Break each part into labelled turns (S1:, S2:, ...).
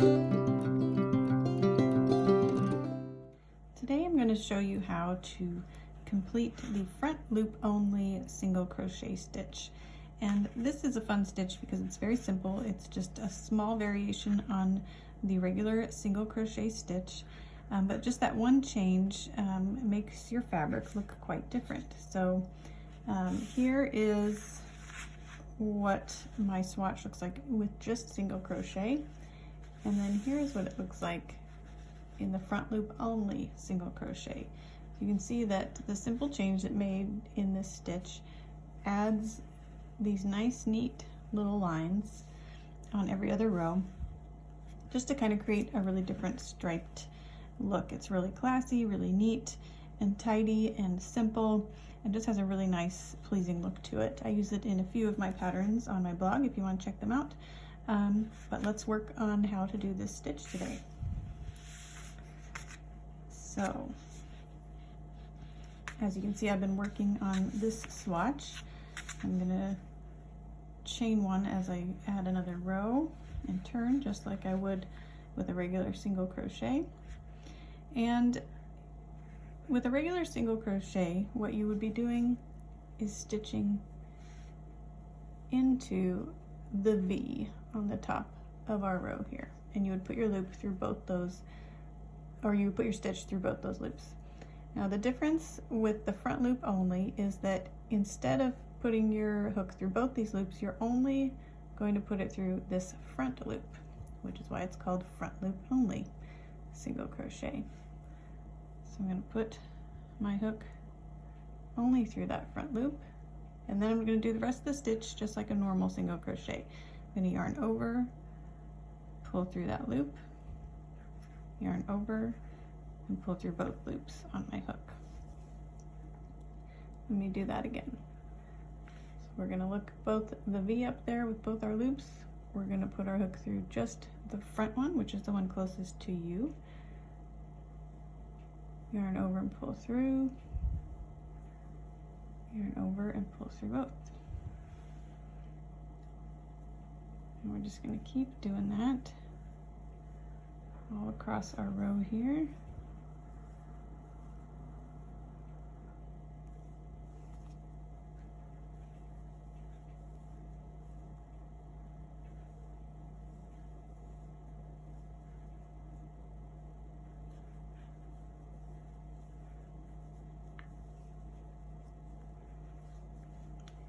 S1: Today I'm going to show you how to complete the front loop only single crochet stitch. And this is a fun stitch because it's very simple. It's just a small variation on the regular single crochet stitch, but just that one change makes your fabric look quite different. So here is what my swatch looks like with just single crochet, and then here's what it looks like in the front loop only single crochet. You can see that the simple change that made in this stitch adds these nice neat little lines on every other row, just to kind of create a really different striped look. It's really classy, really neat and tidy and simple, and just has a really nice pleasing look to it. I use it in a few of my patterns on my blog if you want to check them out. But let's work on how to do this stitch today. So, as you can see, I've been working on this swatch. I'm gonna chain one as I add another row and turn just like I would with a regular single crochet. And with a regular single crochet, what you would be doing is stitching into the V on the top of our row here. And you would put your loop through both those, or you would put your stitch through both those loops. Now the difference with the front loop only is that instead of putting your hook through both these loops, you're only going to put it through this front loop, which is why it's called front loop only single crochet. So I'm going to put my hook only through that front loop, and then I'm going to do the rest of the stitch just like a normal single crochet. I'm going to yarn over, pull through that loop, yarn over, and pull through both loops on my hook. Let me do that again. So we're going to look both the V up there with both our loops. We're going to put our hook through just the front one, which is the one closest to you. Yarn over and pull through, yarn over and pull through both. And we're just going to keep doing that all across our row here.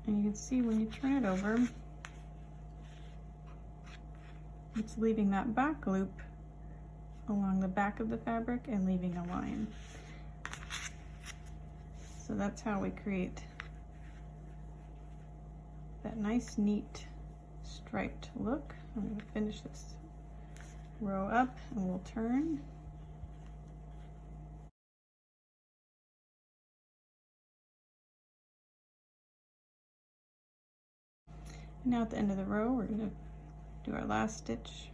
S1: And you can see when you turn it over, it's leaving that back loop along the back of the fabric and leaving a line. So that's how we create that nice, neat, striped look. I'm going to finish this row up and we'll turn. And now at the end of the row, we're going to do our last stitch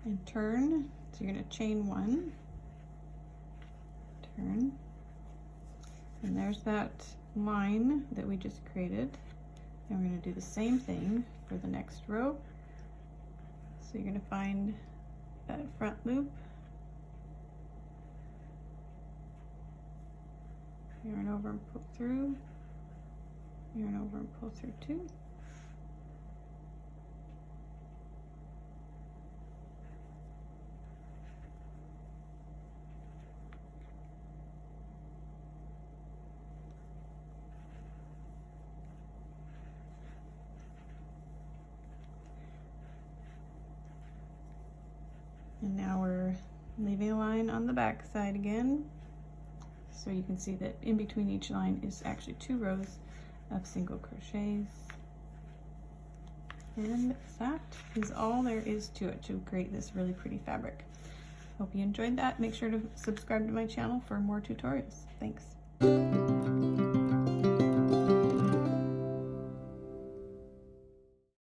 S1: and turn. So you're going to chain one, turn, and there's that line that we just created. And we're going to do the same thing for the next row. So you're going to find that front loop, yarn over and pull through, yarn over and pull through two, and now we're leaving a line on the back side again. So you can see that in between each line is actually 2 rows of single crochets. And that is all there is to it to create this really pretty fabric. Hope you enjoyed that. Make sure to subscribe to my channel for more tutorials. Thanks.